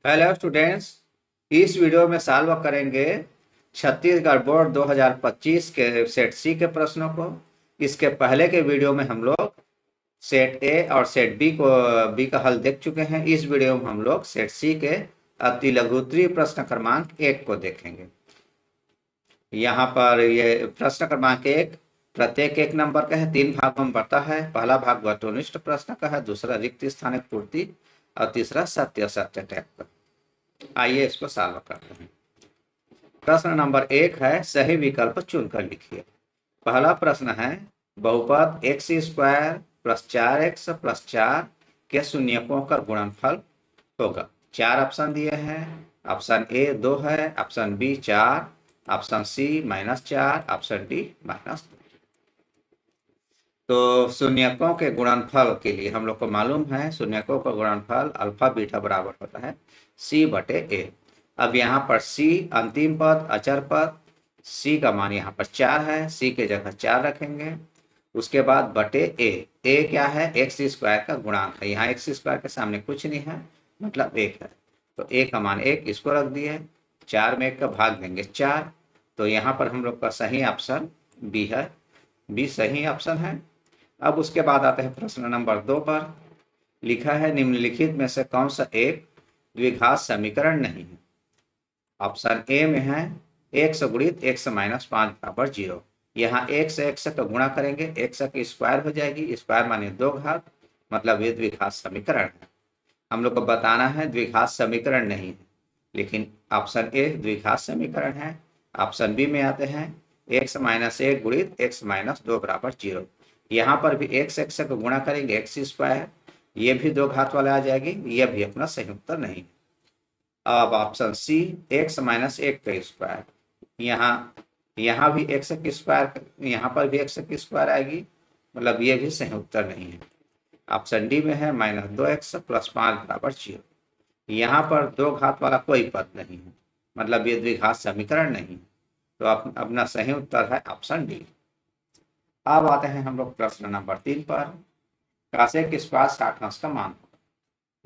Hello students. इस video में solve करेंगे छत्तीसगढ़ बोर्ड 2025 के सेट सी के प्रश्नों को। इसके पहले के वीडियो में हम लोग सेट ए और सेट बी का हल देख चुके हैं। इस वीडियो में हम लोग सेट सी के अति लघुत्तरीय प्रश्न क्रमांक 1 को देखेंगे। यहाँ पर ये प्रश्न क्रमांक 1 प्रत्येक 1 नंबर का है, 3 भागों में बंटा है। पहला भाग वस्तुनिष्ठ प्रश्न का है, दूसरा रिक्त स्थानिक पूर्ति और तीसरा सत्य असत्य टैग का। आइए इसको सॉल्व करते हैं। प्रश्न नंबर 1 है, सही विकल्प चुनकर लिखिए। पहला प्रश्न है, बहुपद x square plus 4x plus 4 के शून्यकों का गुणनफल होगा। 4 ऑप्शन दिए हैं। ऑप्शन ए 2 है, option B 4, option C -4, option D -2। तो शून्यकों के गुणनफल के लिए हम लोग को मालूम है, शून्यकों का गुणनफल अल्फा बीटा बराबर होता है c/a। अब यहाँ पर c अंतिम पद अचर पद, c का मान यहाँ पर 4 है, c के जगह 4 रखेंगे। उसके बाद बटे a क्या है, एक्स स्क्वायर का गुणांक है। यहाँ एक्स स्क्वायर के सामने कुछ नहीं है, मतलब 1 है, तो a का मान 1, इसको रख दिए। 4 में 1 का भाग देंगे 4, तो यहाँ पर हम लोग का सही ऑप्शन बी है, बी सही ऑप्शन है। अब उसके बाद आते हैं प्रश्न नंबर 2 पर। लिखा है, निम्नलिखित में से कौन सा एक द्विघात समीकरण नहीं है। ऑप्शन ए में है x गुणित x माइनस 5 बराबर 0। यहाँ x से x का गुणा करेंगे, x की स्क्वायर हो जाएगी, स्क्वायर माने 2 घात, मतलब ये द्विघात समीकरण है। हम लोग को बताना है द्विघात समीकरण नहीं है, लेकिन ऑप्शन ए द्विघात समीकरण है। ऑप्शन बी में आते हैं, x माइनस 1 गुणित x माइनस 2 बराबर 0। यहाँ पर भी x को गुणा करेंगे एक्स स्क्वायर, ये भी 2 घात वाला आ जाएगी, यह भी अपना सही उत्तर नहीं है। अब ऑप्शन सी x माइनस 1 का स्क्वायर, यहाँ भी x की स्क्वायर, यहाँ पर भी x की स्क्वायर आएगी, मतलब ये भी सही उत्तर नहीं है। ऑप्शन डी में है -2x प्लस 5 बराबर 0। यहाँ पर 2 घात वाला कोई पद नहीं है, मतलब ये द्विघात समीकरण नहीं है, तो अपना सही उत्तर है ऑप्शन डी। अब आते हैं हम लोग प्रश्न नंबर 3 पर। कासेक स्क्वायर 60 अंश का मान होगा।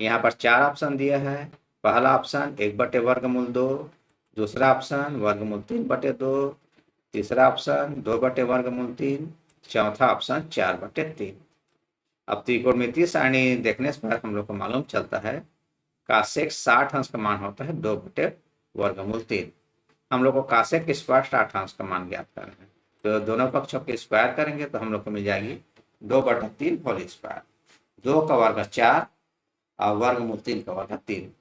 यहाँ पर 4 ऑप्शन दिया है। पहला ऑप्शन 1/वर्गमूल 2, दूसरा ऑप्शन वर्गमूल 3/2, तीसरा ऑप्शन 2/वर्गमूल 3, चौथा ऑप्शन 4/3। अब त्रिकोणमितीय सारणी देखने पर हम लोग को मालूम चलता है कासेक 60 अंश का मान होता है 2/वर्गमूल 3। हम लोग को कासेक स्क्वायर 60 अंश का मान ज्ञात करना है, तो दोनों पक्षों के स्क्वायर करेंगे तो हम लोग को मिल जाएगी 2/3 होल स्क्वायर। 2 का वर्ग 4 और वर्गमूल 3 का वर्ग 3,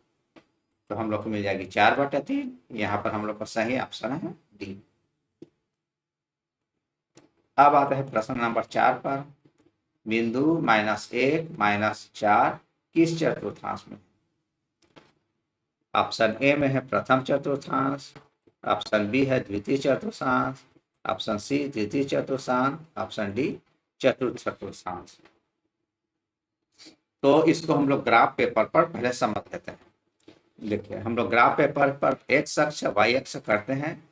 तो हम लोग को मिल जाएगी 4/3। यहाँ पर हम लोग का सही ऑप्शन है डी। अब आते हैं प्रश्न नंबर 4 पर। बिंदु -1 -4 किस चतुर्थांश में? ऑप्शन ए में है प्रथम चतुर्थांश, ऑप्शन बी है द्वितीय चतुर्थांश, ऑप्शन सी तृतीय चतुर्थांश, ऑप्शन डी चतुर्थ चतुर्थांश। तो इसको हम लोग ग्राफ पेपर पर पहले समझ लेते हैं। देखिए, हम लोग ग्राफ पेपर पर एक्स अक्ष वाई अक्ष करते हैं,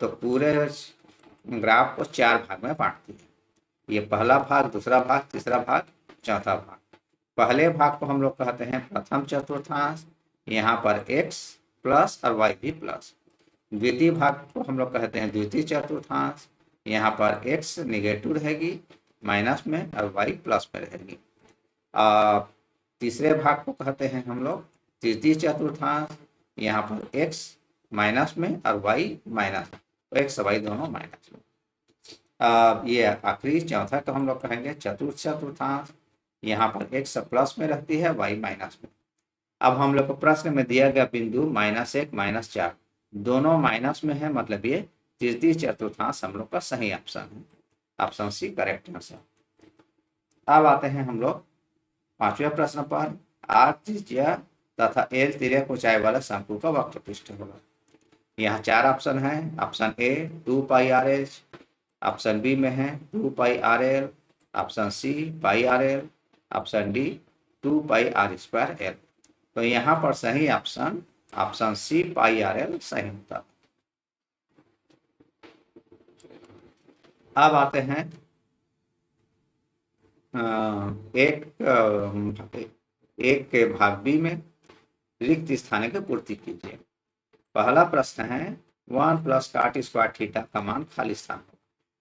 तो पूरे ग्राफ को 4 भाग में बांटती है। ये पहला भाग, दूसरा भाग, तीसरा भाग, चौथा भाग। पहले भाग को हम लोग कहते हैं प्रथम चतुर्थांश, यहाँ पर x प्लस और y भी प्लस। द्वितीय भाग को हम लोग कहते हैं द्वितीय चतुर्थांश, यहाँ पर x निगेटिव रहेगी माइनस में और y प्लस में रहेगी। तीसरे भाग को कहते हैं हम लोग तृतीय चतुर्थांश, यहाँ पर x माइनस में और y माइनस, तो x y दोनों माइनस में। ये आखिरी चौथा को हम लोग कहेंगे चतुर्थ चतुर्थांश, यहाँ पर x प्लस में रहती है, y माइनस में। अब हम लोग को प्रश्न में दिया गया बिंदु -1 -4 दोनों माइनस में है, मतलब ये तृतीय चतुर्थांश हम लोग का सही ऑप्शन है, ऑप्शन सी करेक्ट आंसर। अब आते हैं हम लोग 5वें प्रश्न पर। r त्रिज्या तथा l तिर्यक ऊंचाई वाला शंकु का वक्र पृष्ठ होगा। यहाँ 4 ऑप्शन है। Option A 2πrh, option B में है 2πrl, option C πrl, option D 2πr²l। तो यहाँ पर सही ऑप्शन सी πrl सही होता है। अब आते हैं एक के भाग बी में। रिक्त स्थान की पूर्ति कीजिए। पहला प्रश्न है 1 प्लस काट स्क्वायर थीटा का मान खाली स्थान हो।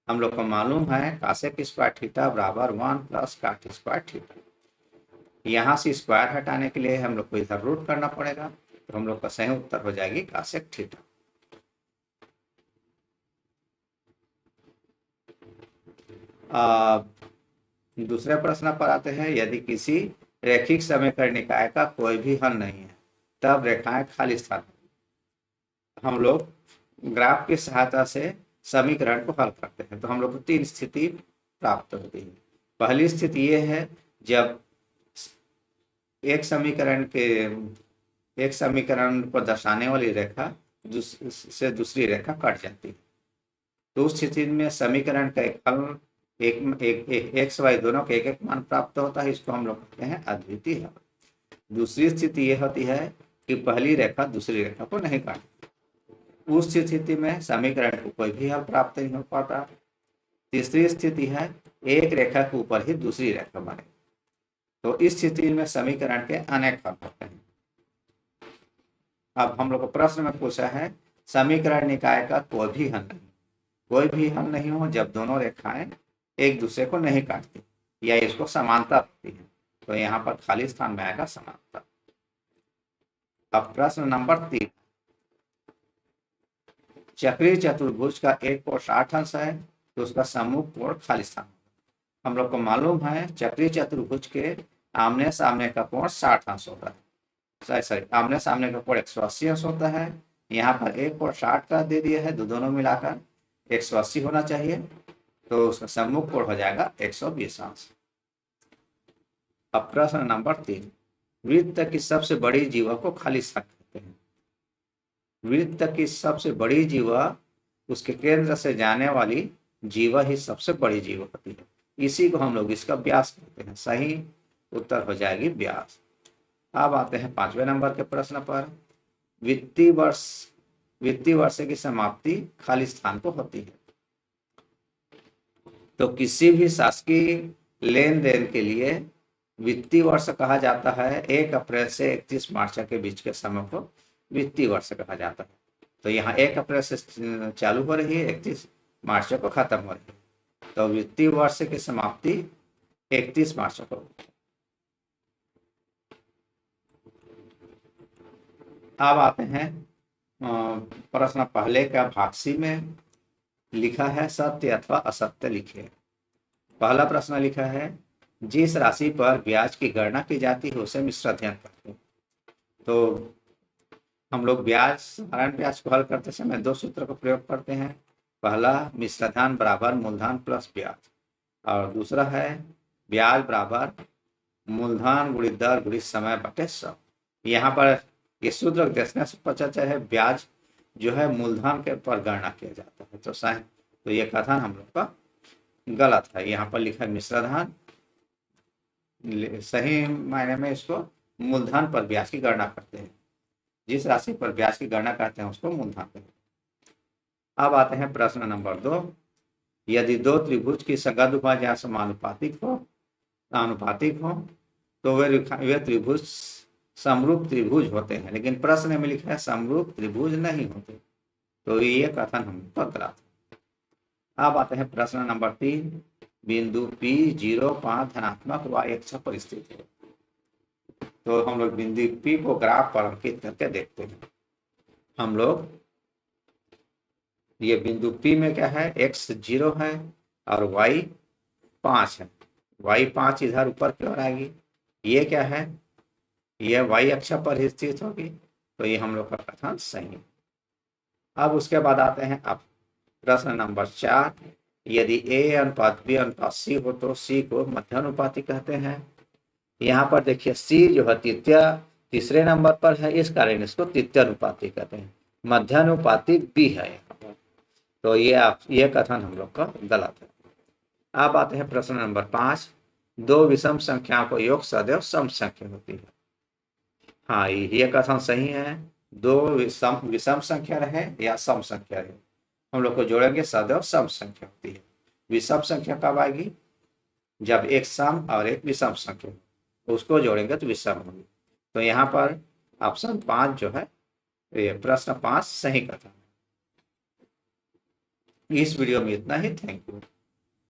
हम लोग को मालूम है कासेक स्क्वायर थीटा बराबर 1 प्लस काट स्क्वायर थीटा। यहाँ से स्क्वायर हटाने के लिए हम लोग को इधर रूट करना पड़ेगा, तो हम लोग का सही उत्तर हो जाएगी कासेक थीटा। दूसरे प्रश्न पर आते हैं, यदि किसी रैखिक समीकरण निकाय का कोई भी हल नहीं है तब रेखाएं खाली स्थान। हम लोग ग्राफ की सहायता से समीकरण को हल करते हैं, तो हम लोग को 3 स्थिति प्राप्त होती है। पहली स्थिति ये है जब एक समीकरण को दर्शाने वाली रेखा से दूसरी रेखा कट जाती है, तो उस स्थिति में समीकरण का एक हल एक्स वाई दोनों के एक एक मान प्राप्त होता है। इसको हम लोग कहते हैं अद्वितीय हल। दूसरी स्थिति यह होती है कि पहली रेखा दूसरी रेखा को नहीं काटती, उस स्थिति में समीकरण को कोई भी हल प्राप्त नहीं हो पाता। तीसरी स्थिति है एक रेखा के ऊपर ही दूसरी रेखा बने, तो इस स्थिति में समीकरण के अनेक हल होते हैं। अब हम लोग को प्रश्न में पूछा है समीकरण निकाय का कोई भी हल नहीं हो जब दोनों रेखाएं एक दूसरे को नहीं काटती या इसको समानता रखती है, तो यहाँ पर खाली स्थान में आएगा समानता। अब प्रश्न नंबर 3, चक्रीय चतुर्भुज का एक कोण 60 अंश है तो उसका सम्मुख कोण खाली स्थान। हम लोग को मालूम है चक्रीय चतुर्भुज के आमने सामने का कोण 60 अंश होता है, सॉरी आमने सामने का कोण 180 अंश होता है। यहाँ पर एक कोण 60 का दे दिया है, दोनों मिलाकर 180 होना चाहिए, तो उसका सम्मुख कोण हो जाएगा 120 अंश। अब प्रश्न नंबर 3, वृत्त की सबसे बड़ी जीवा को खाली स्थान कहते हैं। वृत्त की सबसे बड़ी जीवा उसके केंद्र से जाने वाली जीवा ही सबसे बड़ी जीवा होती है, इसी को हम लोग इसका व्यास कहते हैं। सही उत्तर हो जाएगी व्यास। अब आते हैं 5वें नंबर के प्रश्न पर, वित्तीय वर्ष की समाप्ति खाली स्थान को होती है। तो किसी भी शासकीय लेन देन के लिए वित्तीय वर्ष कहा जाता है 1 अप्रैल से 31 मार्च के बीच के समय को वित्तीय वर्ष कहा जाता है। तो यहाँ 1 अप्रैल से चालू हो रही है, 31 मार्च को खत्म हो रही है, तो वित्तीय वर्ष की समाप्ति 31 मार्च को। अब आते हैं प्रश्न पहले का भाग सी में लिखा है सत्य अथवा असत्य लिखिए। पहला प्रश्न लिखा है जिस राशि पर ब्याज की गणना की जाती है उसे मिश्र अध्ययन करते हैं। तो हम लोग साधारण ब्याज को हल करते समय 2 सूत्र का प्रयोग करते हैं। पहला मिश्राधान बराबर मूलधन प्लस ब्याज, और दूसरा है ब्याज बराबर मूलधन गुणित दर गुणित समय बटे सब। यहाँ पर ये सूत्र देखने से पता चला है ब्याज जो है मूलधन के पर गणना किया जाता है, तो ये कथन हम लोग का गलत है। यहाँ पर लिखा है मिश्राधान, सही मायने में इसको मूलधन पर ब्याज की गणना करते हैं, जिस राशि पर ब्याज की गणना करते हैं उसको मूलधन कहते हैं। अब आते हैं प्रश्न नंबर 2, यदि 2 त्रिभुज की सगुभुज या समानुपातिक हो तो वे त्रिभुज समरूप त्रिभुज होते हैं, लेकिन प्रश्न में लिखा है समरूप त्रिभुज नहीं होते, तो ये कथन हम गलत है। अब आते हैं प्रश्न नंबर 3, बिंदु P 0.5 धनात्मक y अक्ष पर स्थित है। तो हम लोग बिंदु P को ग्राफ पर अंकित करके देखते हैं। हम लोग ये बिंदु P में क्या है, x 0 है और y 5 है, y 5 इधर ऊपर की ओर आएगी। ये क्या है, ये y अक्ष पर स्थित होगी, तो ये हम लोग का कथन सही है। अब उसके बाद आते हैं अब प्रश्न नंबर 4, यदि a अनुपात b अनुपात c हो तो c को मध्यानुपाती कहते हैं। यहाँ पर देखिए c जो है तीसरे नंबर पर है, इस कारण इसको तृतीयानुपाती कहते हैं। मध्यानुपाती b है यहाँ पर, तो ये कथन हम लोग का गलत है। अब आते हैं प्रश्न नंबर 5, 2 विषम संख्याओं को योग सदैव सम संख्या होती है। हाँ, ये कथन सही है। 2 विषम संख्या रहे या सम संख्या रहे, हम लोग को जोड़ेंगे सदैव सम संख्या होती है। विषम संख्या कब आएगी, जब एक सम और एक विषम संख्या, उसको जोड़ेंगे तो विषम होगी। तो यहाँ पर ऑप्शन 5 जो है, ये प्रश्न 5 सही कथन है। इस वीडियो में इतना ही। Thank you.